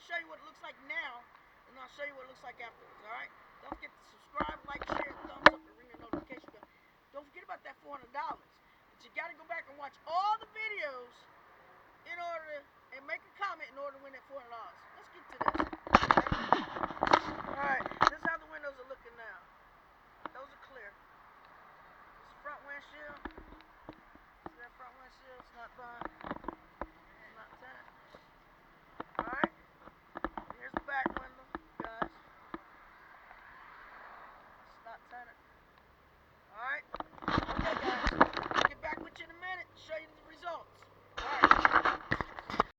to show you what it looks like now, and I'll show you what it looks like afterwards. All right? Don't forget to subscribe, like, share, thumbs up, and ring the notification bell. Don't forget about that $400. But you got to go back and watch all the videos in order to, and make a comment in order to win that $400. Let's get to this. All right, this is how the windows are looking now. Those are clear. This is the front windshield.